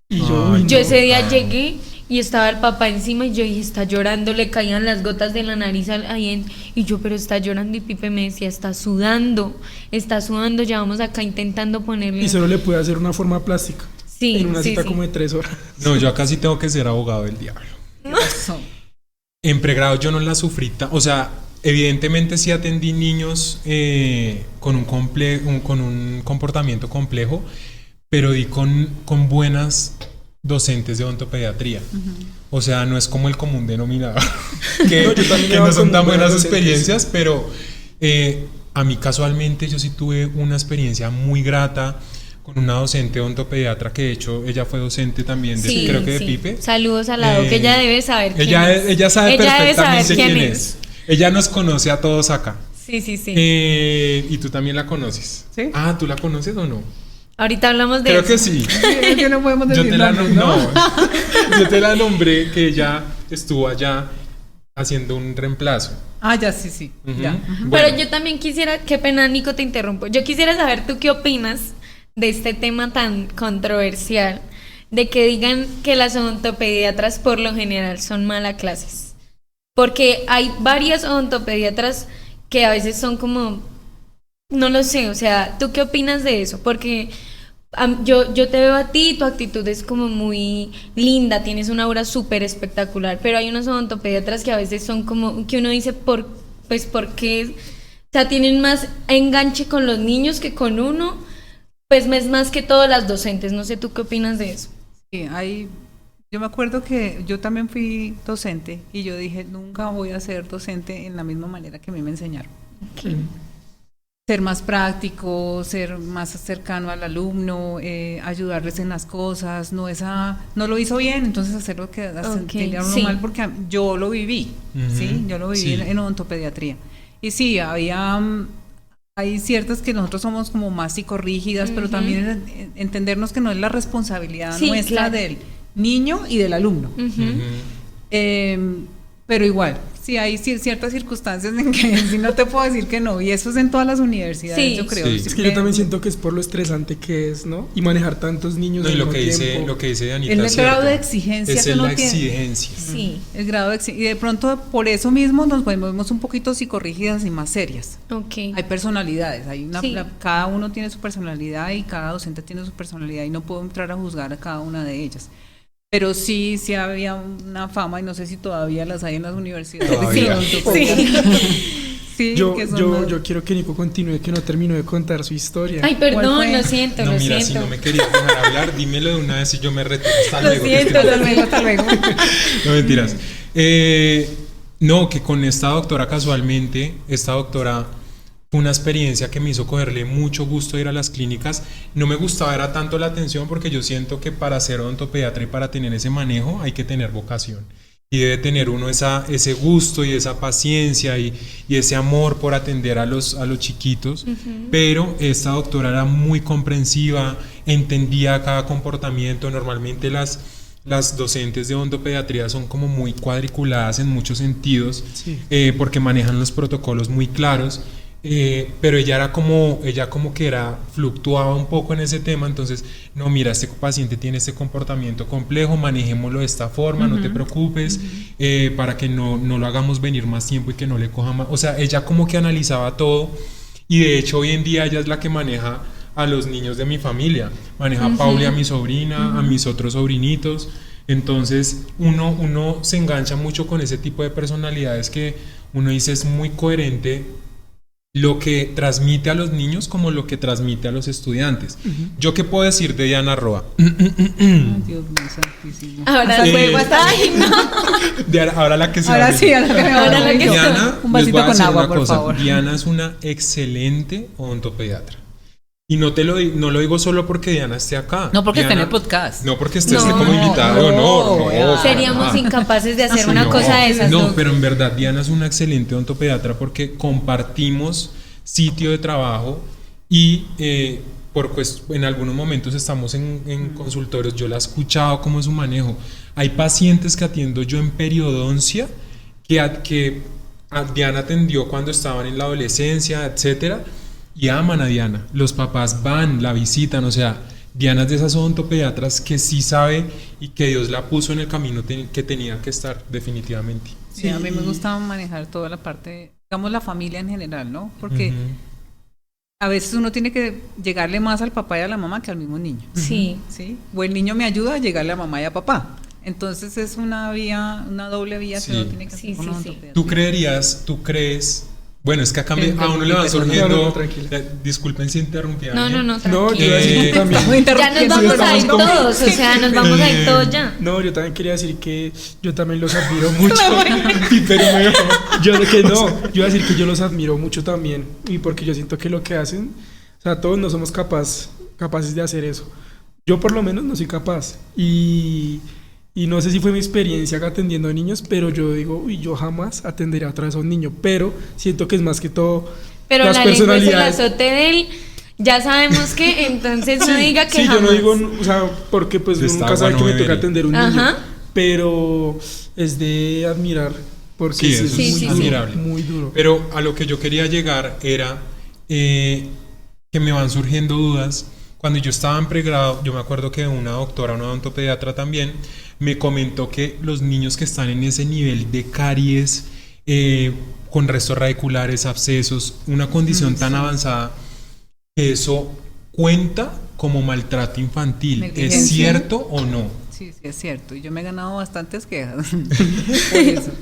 Y yo, Ay, uy, Yo no. ese día llegué y estaba el papá encima y yo dije, está llorando, le caían las gotas de la nariz y yo, pero está llorando, y Pipe me decía, está sudando, llevamos acá intentando ponerle. Y solo le pude hacer una forma plástica. Sí, En una sí, cita sí. como de 3 horas. No, yo acá sí tengo que ser abogado del diablo. Eso. En pregrado yo no la sufrí, o sea, evidentemente sí atendí niños con un comportamiento complejo, pero di con buenas docentes de odontopediatría. O sea, no es como el común denominador, que, No, yo también que iba no son con tan buenas buenas docentes. experiencias, pero a mí casualmente yo sí tuve una experiencia muy grata con una docente odontopediatra, que de hecho ella fue docente también, Sí, creo que de sí. Pipe. Saludos a la que ella debe saber quién Ella, es. ella sabe Ella debe perfectamente saber quién es. Ella nos conoce a todos acá. Sí, sí, sí. Y tú también la conoces. ¿Sí? Ah, ¿tú la conoces o no? Ahorita hablamos de Creo eso. que sí. Es que no podemos Yo decir te la nombres, ¿no? yo te la nombré, que ella estuvo allá haciendo un reemplazo. Ah, ya, sí, sí. Ujú. Ya. Pero Bueno, yo también quisiera, qué pena Nico, te interrumpo. Yo quisiera saber tú qué opinas de este tema tan controversial, de que digan que las odontopediatras por lo general son mala clases. Porque hay varias odontopediatras que a veces son como, no lo sé, o sea, ¿tú qué opinas de eso? Porque yo te veo a ti, tu actitud es como muy linda, tienes una aura súper espectacular, pero hay unos odontopediatras que a veces son como, que uno dice, ¿por qué? O sea, tienen más enganche con los niños que con uno, pues es más que todo las docentes, no sé, ¿tú qué opinas de eso? Sí, yo me acuerdo que yo también fui docente y yo dije, nunca voy a ser docente en la misma manera que a mí me enseñaron. Ser más práctico, ser más cercano al alumno, ayudarles en las cosas, no lo hizo bien, entonces hacer lo que sentirle a uno sí. mal, porque yo lo viví, Ujú, ¿sí? Yo lo viví sí. en odontopediatría. Y sí, hay ciertas que nosotros somos como más psicorrígidas, pero Ujú. también entendernos que no es la responsabilidad Sí, nuestra claro. del niño y del alumno. Ujú. Pero igual, sí hay ciertas circunstancias en que sí no te puedo decir que no, y eso es en todas las universidades, Sí. yo creo. Sí. Es que yo también siento que es por lo estresante que es, ¿no? Y manejar tantos niños No, y al lo mismo que tiempo. dice Anita El es grado cierto. de exigencia Es que uno la tiene. exigencia. Sí, El grado de y de pronto por eso mismo nos volvemos un poquito psicorrígidas y más serias. ok. Hay personalidades, Sí. cada uno tiene su personalidad y cada docente tiene su personalidad y no puedo entrar a juzgar a cada una de ellas. Pero sí había una fama, y no sé si todavía las hay en las universidades. Todavía. Sí, Yo, que son yo, más- yo quiero que Nico continúe, que no terminó de contar su historia. Ay, ¿Cuál perdón, fue? lo siento, No, lo mira, siento. si no me querías dejar hablar, dímelo de una vez y yo me retiro. Hasta Lo luego. que es que siento, no- hasta luego. No, mentiras. No, que con esta doctora casualmente, esta doctora fue una experiencia que me hizo cogerle mucho gusto ir a las clínicas. No me gustaba era tanto la atención, porque yo siento que para ser odontopediatra y para tener ese manejo hay que tener vocación. Y debe tener uno ese gusto y esa paciencia y ese amor por atender a los chiquitos. Pero esta doctora era muy comprensiva, entendía cada comportamiento. Normalmente las docentes de odontopediatría son como muy cuadriculadas en muchos sentidos, Sí. porque manejan los protocolos muy claros. Pero ella como que fluctuaba un poco en ese tema. Entonces, no, mira, este paciente tiene este comportamiento complejo, manejémoslo de esta forma, no te preocupes, para que no lo hagamos venir más tiempo y que no le coja más. O sea, ella como que analizaba todo, y de hecho hoy en día ella es la que maneja a los niños de mi familia, maneja a Pauli, a mi sobrina, a mis otros sobrinitos. Entonces uno se engancha mucho con ese tipo de personalidades que uno dice es muy coherente lo que transmite a los niños como lo que transmite a los estudiantes. ¿Yo qué puedo decir de Diana Roa? Ay, Dios mío, santísimo. Ahora luego, hasta Ay, no. Ahora la que se Ahora abre. sí, ahora que me Ahora va a la que- Diana, un les vasito voy a con decir agua, una por cosa. favor. Diana es una excelente odontopediatra. Y no lo digo solo porque Diana esté acá. No porque esté en Diana- el podcast. No porque esté No, como invitada de honor. No, Seríamos para nada. incapaces de hacer Sí, una no. cosa de esas. No, dos. pero en verdad Diana es una excelente odontopediatra porque compartimos sitio de trabajo y en algunos momentos estamos en consultorios, yo la he escuchado cómo es su manejo. Hay pacientes que atiendo yo en periodoncia que Diana atendió cuando estaban en la adolescencia, etcétera, y aman a Diana. Los papás van, la visitan, o sea, Diana es de esas odontopediatras que sí sabe y que Dios la puso en el camino que tenía que estar, definitivamente. Sí, a mí me gusta manejar toda la parte, digamos, la familia en general, ¿no? Porque a veces uno tiene que llegarle más al papá y a la mamá que al mismo niño. Sí. ¿Sí? O el niño me ayuda a llegarle a mamá y a papá. Entonces es una vía, una doble vía que uno tiene que hacer con odontopediatra. ¿Tú crees? Bueno, es que acá a uno le van surgiendo. Disculpen si interrumpí. No, tranquilo. No, yo iba a decir también. Ya nos vamos a ir todos, o sea, nos vamos a ir todos ya. No, yo también quería decir que yo también los admiro mucho. Pero yo iba a decir que yo los admiro mucho también. Y porque yo siento que lo que hacen, o sea, todos no somos capaces de hacer eso. Yo por lo menos no soy capaz. Y no sé si fue mi experiencia atendiendo a niños, pero yo digo, uy, yo jamás atenderé otra vez a un niño, pero siento que es más que todo pero las la personalidades. Pero la lengua es el azote de él, ya sabemos que, entonces no diga que jamás. Sí, yo no digo, o sea, porque pues nunca sabe que me toca atender a un niño, pero es de admirar, porque es muy admirable, muy duro. Pero a lo que yo quería llegar era que me van surgiendo dudas. Cuando yo estaba en pregrado, yo me acuerdo que una doctora, una odontopediatra también, me comentó que los niños que están en ese nivel de caries, con restos radiculares, abscesos, una condición tan avanzada, que eso cuenta como maltrato infantil. ¿Es cierto o no? Sí, es cierto. Y yo me he ganado bastantes quejas por eso.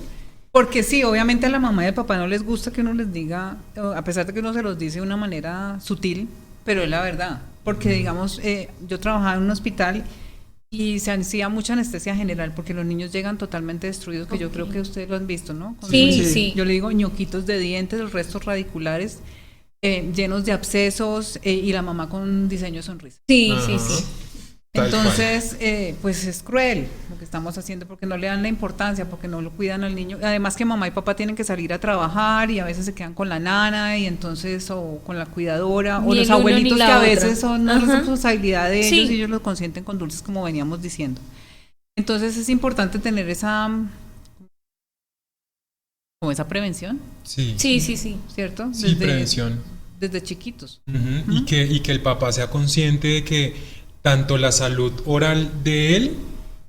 Porque sí, obviamente a la mamá y al papá no les gusta que uno les diga, a pesar de que uno se los dice de una manera sutil, pero es la verdad. Porque digamos, yo trabajaba en un hospital y se hacía mucha anestesia general porque los niños llegan totalmente destruidos, que yo creo que ustedes lo han visto, ¿no? Sí. Yo le digo ñoquitos de dientes, los restos radiculares, llenos de abscesos, y la mamá con un diseño de sonrisa. Sí. Entonces, pues es cruel lo que estamos haciendo porque no le dan la importancia, porque no lo cuidan al niño. Además que mamá y papá tienen que salir a trabajar y a veces se quedan con la nana y entonces o con la cuidadora o los abuelitos que a veces son una responsabilidad de ellos y ellos los consienten con dulces, como veníamos diciendo. Entonces es importante tener esa prevención. Sí. ¿Cierto? Sí, prevención. Desde chiquitos. Y que el papá sea consciente de que tanto la salud oral de él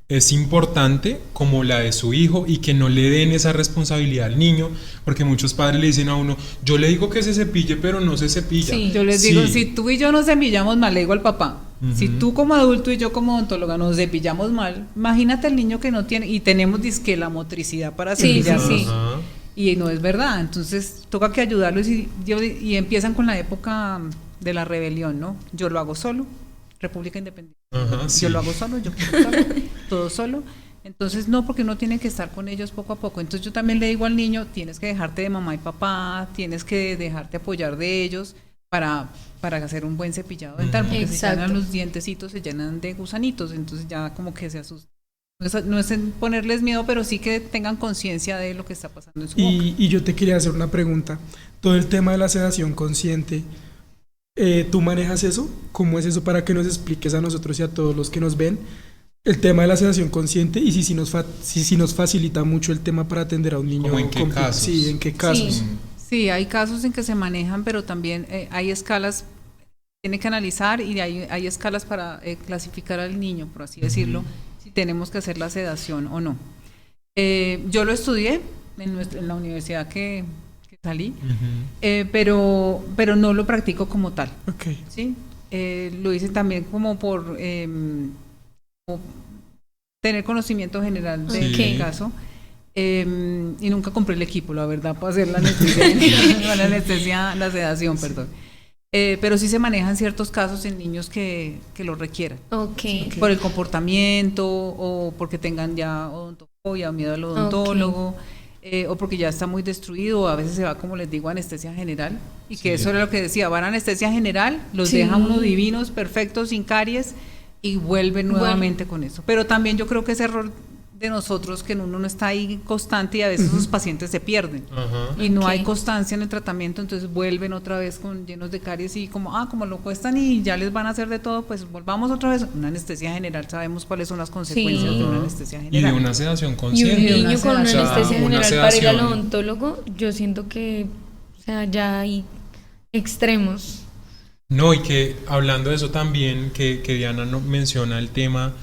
es importante como la de su hijo y que no le den esa responsabilidad al niño, porque muchos padres le dicen a uno, yo le digo que se cepille, pero no se cepilla. Sí, yo les digo, si tú y yo nos cepillamos mal, le digo al papá, si tú como adulto y yo como odontóloga nos cepillamos mal, imagínate el niño que no tiene, y tenemos disque la motricidad para cepillarse. Y no es verdad, entonces toca que ayudarlos y empiezan con la época de la rebelión, ¿no? Yo lo hago solo. República Independiente. Yo lo hago solo, yo quiero solo, todo solo. Entonces no, porque uno tiene que estar con ellos poco a poco. Entonces yo también le digo al niño, tienes que dejarte de mamá y papá, tienes que dejarte apoyar de ellos para hacer un buen cepillado dental, porque se llenan los dientecitos, se llenan de gusanitos, entonces ya como que se asustan. No es ponerles miedo, pero sí que tengan conciencia de lo que está pasando en su boca. Y yo te quería hacer una pregunta. Todo el tema de la sedación consciente, ¿tú manejas eso? ¿Cómo es eso para que nos expliques a nosotros y a todos los que nos ven el tema de la sedación consciente y si nos facilita mucho el tema para atender a un niño? ¿Cómo en qué casos? Sí, ¿en qué casos? Sí, hay casos en que se manejan, pero también hay escalas, tiene que analizar y hay escalas para clasificar al niño, por así decirlo, si tenemos que hacer la sedación o no. Yo lo estudié en la universidad que salí, pero no lo practico como tal. Okay. ¿Sí? Lo hice también como por tener conocimiento general del caso, y nunca compré el equipo, la verdad, para hacer la anestesia, la sedación, perdón. Pero sí se manejan ciertos casos en niños que lo requieran. Okay. Por el comportamiento o porque tengan ya odontofobia o miedo al odontólogo. O porque ya está muy destruido, o a veces se va, como les digo, a anestesia general, y que eso era lo que decía, van a anestesia general, los deja uno divinos, perfectos, sin caries, y vuelven nuevamente con eso. Pero también yo creo que ese error de nosotros que uno no está ahí constante y a veces los pacientes se pierden. Ajá. Y no Ok. hay constancia en el tratamiento, entonces vuelven otra vez con llenos de caries y como lo cuestan y ya les van a hacer de todo, pues volvamos otra vez. Una anestesia general, sabemos cuáles son las consecuencias de una anestesia Y general. de una sedación Y un consciente. de niño con una O sea, anestesia una general para ir al sedación. odontólogo, yo siento que, o sea, ya hay extremos. No, y que hablando de eso también, que Diana menciona el tema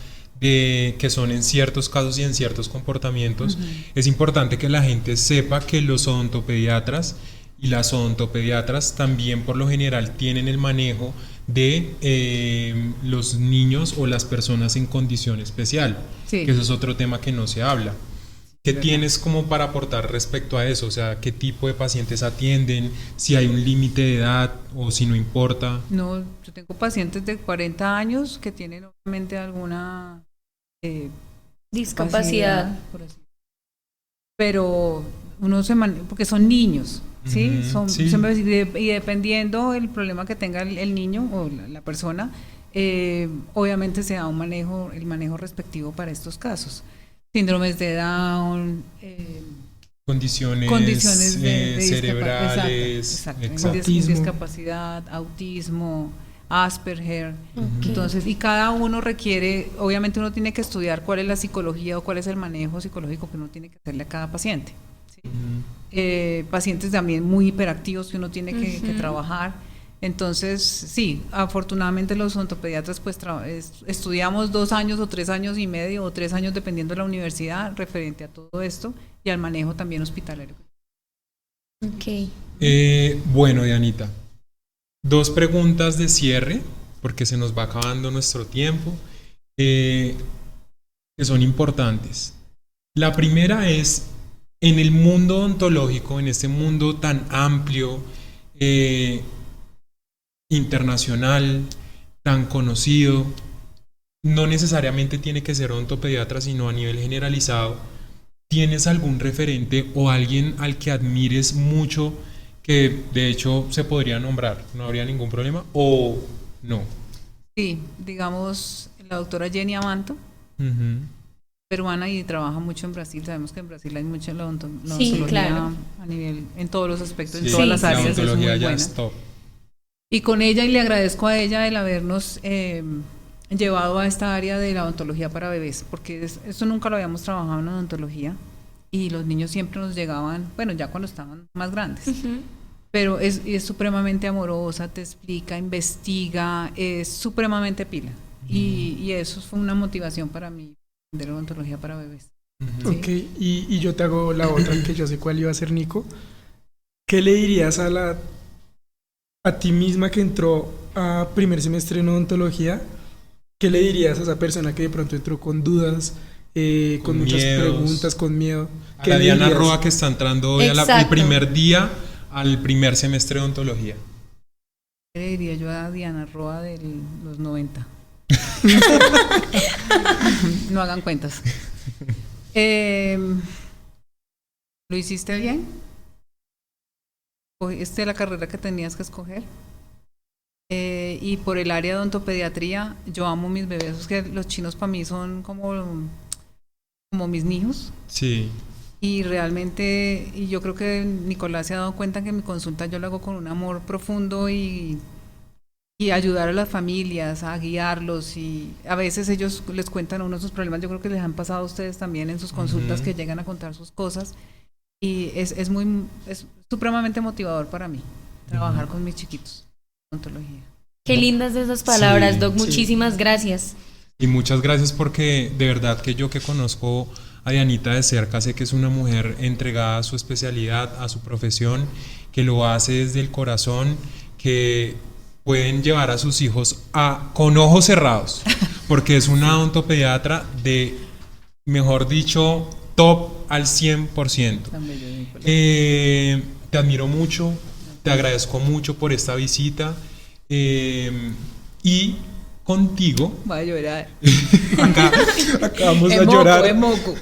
de que son en ciertos casos y en ciertos comportamientos, es importante que la gente sepa que los odontopediatras y las odontopediatras también por lo general tienen el manejo de los niños o las personas en condición especial, Sí. que eso es otro tema que no se habla. ¿Qué verdad. tienes como para aportar respecto a eso? O sea, ¿qué tipo de pacientes atienden? Si hay un límite de edad o si no importa. No, yo tengo pacientes de 40 años que tienen obviamente alguna Discapacidad. por así. Pero uno porque son niños, ¿sí? Ujú, sí. Y dependiendo el problema que tenga el niño o la persona, obviamente se da el manejo respectivo para estos casos. Síndromes de Down, Condiciones, de cerebrales, exacto, Autismo. discapacidad, autismo, Asperger. Ok. Entonces, y cada uno requiere, obviamente uno tiene que estudiar cuál es la psicología o cuál es el manejo psicológico que uno tiene que hacerle a cada paciente. ¿sí? Ujú. Pacientes también muy hiperactivos que uno tiene que Ujú. trabajar. Entonces, sí, afortunadamente los odontopediatras pues estudiamos 2 años o 3 años y medio o 3 años dependiendo de la universidad referente a todo esto y al manejo también hospitalario. Ok. Bueno, Dianita, 2 preguntas de cierre, porque se nos va acabando nuestro tiempo, que son importantes. La primera es, en el mundo odontológico, en este mundo tan amplio, internacional, tan conocido, no necesariamente tiene que ser odontopediatra, sino a nivel generalizado. ¿Tienes algún referente o alguien al que admires mucho que de hecho se podría nombrar? ¿No habría ningún problema? ¿O no? Sí, digamos la doctora Jenny Amanto, Ujú. peruana y trabaja mucho en Brasil. Sabemos que en Brasil hay mucha la Sí, odontología claro. a nivel, en todos los aspectos, en Sí, todas las la áreas, es muy odontología ya buena. es top. Y con ella, y le agradezco a ella el habernos llevado a esta área de la odontología para bebés, porque esto nunca lo habíamos trabajado en odontología y los niños siempre nos llegaban, bueno, ya cuando estaban más grandes, Ujú. pero es supremamente amorosa, te explica, investiga, es supremamente pila. Y eso fue una motivación para mí de la odontología para bebés. Ujú. Ok, y yo te hago la otra, que yo sé cuál iba a ser, Nico. ¿Qué le dirías a ti misma que entró a primer semestre en odontología? ¿Qué le dirías a esa persona que de pronto entró con dudas, con Con muchas miedos. preguntas, con miedo? A ¿Qué la le Diana dirías? Roa que está entrando hoy el Exacto. primer día al primer semestre de odontología. ¿Qué le diría yo a Diana Roa de los 90? No hagan cuentas. ¿Lo hiciste bien? ¿Cogiste la carrera que tenías que escoger? Y por el área de odontopediatría, yo amo mis bebés, es que los chinos para mí son como mis niños. Sí. Y realmente, y yo creo que Nicolás se ha dado cuenta que mi consulta yo la hago con un amor profundo y ayudar a las familias, a guiarlos, y a veces ellos les cuentan a uno sus problemas, yo creo que les han pasado a ustedes también en sus consultas, Ujú. que llegan a contar sus cosas, y es supremamente motivador para mí trabajar con mis chiquitos en odontología. Qué lindas esas palabras, Sí, Doc. sí. Muchísimas gracias. Y muchas gracias porque de verdad que yo que conozco a Dianita de cerca sé que es una mujer entregada a su especialidad, a su profesión, que lo hace desde el corazón, que pueden llevar a sus hijos con ojos cerrados, porque es una odontopediatra de, mejor dicho, top al 100%. Tan bello, Nicolás. Te admiro mucho, te agradezco mucho por esta visita y contigo, Voy a llorar. acá vamos a Es moco, llorar. es moco.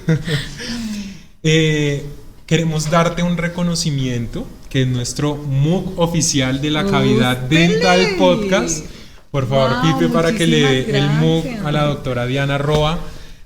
Queremos darte un reconocimiento que es nuestro MOOC oficial de la Cavidad Dental Podcast. Por favor, Wow, Pipe, para que le dé muchísimas el MOOC gracias. a la doctora Diana Roa.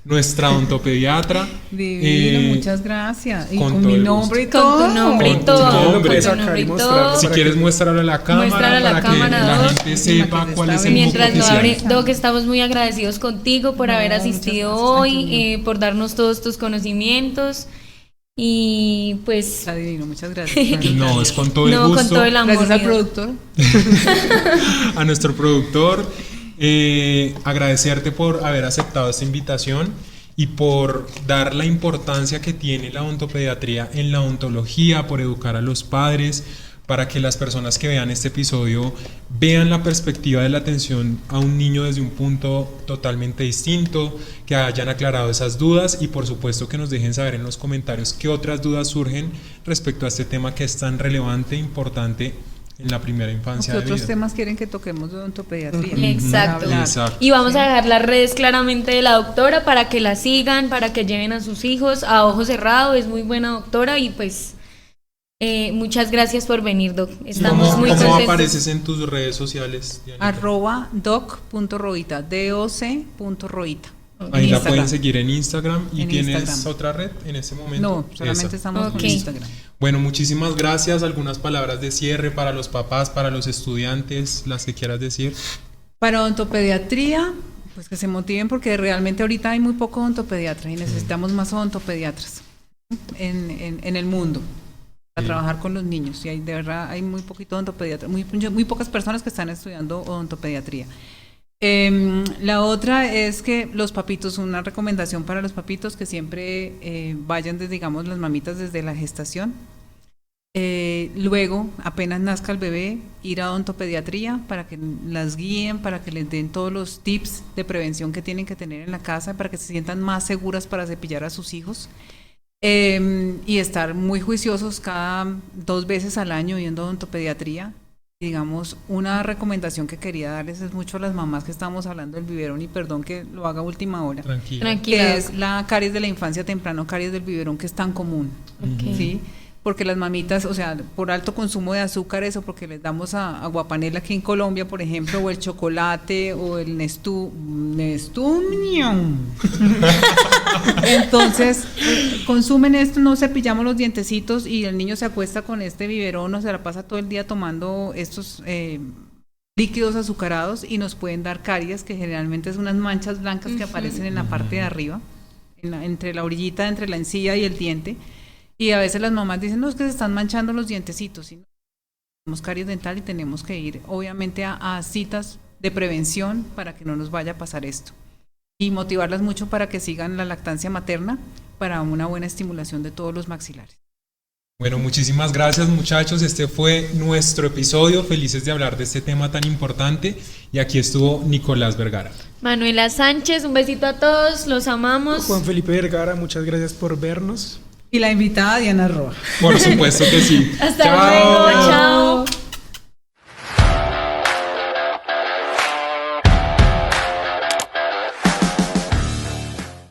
nuestra odontopediatra. Divino, muchas gracias. Y con con todo mi el nombre y Con todo. tu nombre y Con tu todo. nombre. Con Puedes tu sacar nombre y y mostrarlo. todo. Si para quieres que- muéstralo a la cámara Muéstralo a la para cámara, que la Doc. gente sepa que cuál está es el bien. monto Mientras lo oficial. abre, Doc, estamos muy agradecidos contigo por No, haber muchas asistido gracias. hoy, Ay, qué por darnos todos tus conocimientos y pues Está divino, muchas gracias. No, es con todo el no, gusto. con todo el amor. Gracias al mío. productor. A nuestro productor, agradecerte por haber aceptado esta invitación y por dar la importancia que tiene la odontopediatría en la odontología, por educar a los padres, para que las personas que vean este episodio vean la perspectiva de la atención a un niño desde un punto totalmente distinto, que hayan aclarado esas dudas y por supuesto que nos dejen saber en los comentarios qué otras dudas surgen respecto a este tema que es tan relevante e importante en la primera infancia ¿Qué de otros vida. temas quieren que toquemos de odontopediatría? Exacto. Hablar. Exacto. Y vamos a dejar las redes claramente de la doctora para que la sigan, para que lleven a sus hijos a ojo cerrado. Es muy buena doctora y pues muchas gracias por venir, Doc. Estamos muy ¿Cómo contentos. apareces en tus redes sociales, Dianita? @doc.roita, doc.roita. Ahí En la Instagram. pueden seguir en Instagram. ¿Y En tienes Instagram. otra red en ese momento? No, solamente Esa. estamos Ok. con Instagram. Bueno, muchísimas gracias. Algunas palabras de cierre para los papás, para los estudiantes, las que quieras decir. Para odontopediatría, pues que se motiven porque realmente ahorita hay muy poco odontopediatra y necesitamos más odontopediatras en el mundo para Sí. trabajar con los niños. Y hay, de verdad hay muy poquito odontopediatra, muy pocas personas que están estudiando odontopediatría. La otra es que los papitos, una recomendación para los papitos, que siempre vayan desde, digamos, las mamitas desde la gestación. Luego, apenas nazca el bebé, ir a odontopediatría para que las guíen, para que les den todos los tips de prevención que tienen que tener en la casa, para que se sientan más seguras para cepillar a sus hijos. Y estar muy juiciosos cada 2 veces al año yendo a odontopediatría. Digamos, una recomendación que quería darles es mucho a las mamás que estamos hablando del biberón, y perdón que lo haga a última hora, Tranquila. Tranquila. que es la caries de la infancia temprana, caries del biberón, que es tan común, Ok. ¿sí? Porque las mamitas, o sea, por alto consumo de azúcares o porque les damos aguapanela aquí en Colombia, por ejemplo, o el chocolate o el Nestum. Entonces, consumen esto, no cepillamos los dientecitos y el niño se acuesta con este biberón o se la pasa todo el día tomando estos líquidos azucarados y nos pueden dar caries, que generalmente son unas manchas blancas que aparecen en la parte de arriba, entre la orillita, entre la encía y el diente. Y a veces las mamás dicen, no, es que se están manchando los dientecitos. Y no, tenemos caries dental y tenemos que ir, obviamente, a citas de prevención para que no nos vaya a pasar esto. Y motivarlas mucho para que sigan la lactancia materna para una buena estimulación de todos los maxilares. Bueno, muchísimas gracias, muchachos. Este fue nuestro episodio. Felices de hablar de este tema tan importante. Y aquí estuvo Nicolás Vergara. Manuela Sánchez, un besito a todos, los amamos. Juan Felipe Vergara, muchas gracias por vernos. Y la invitada Diana Roa. Por supuesto que sí. Hasta luego, chao.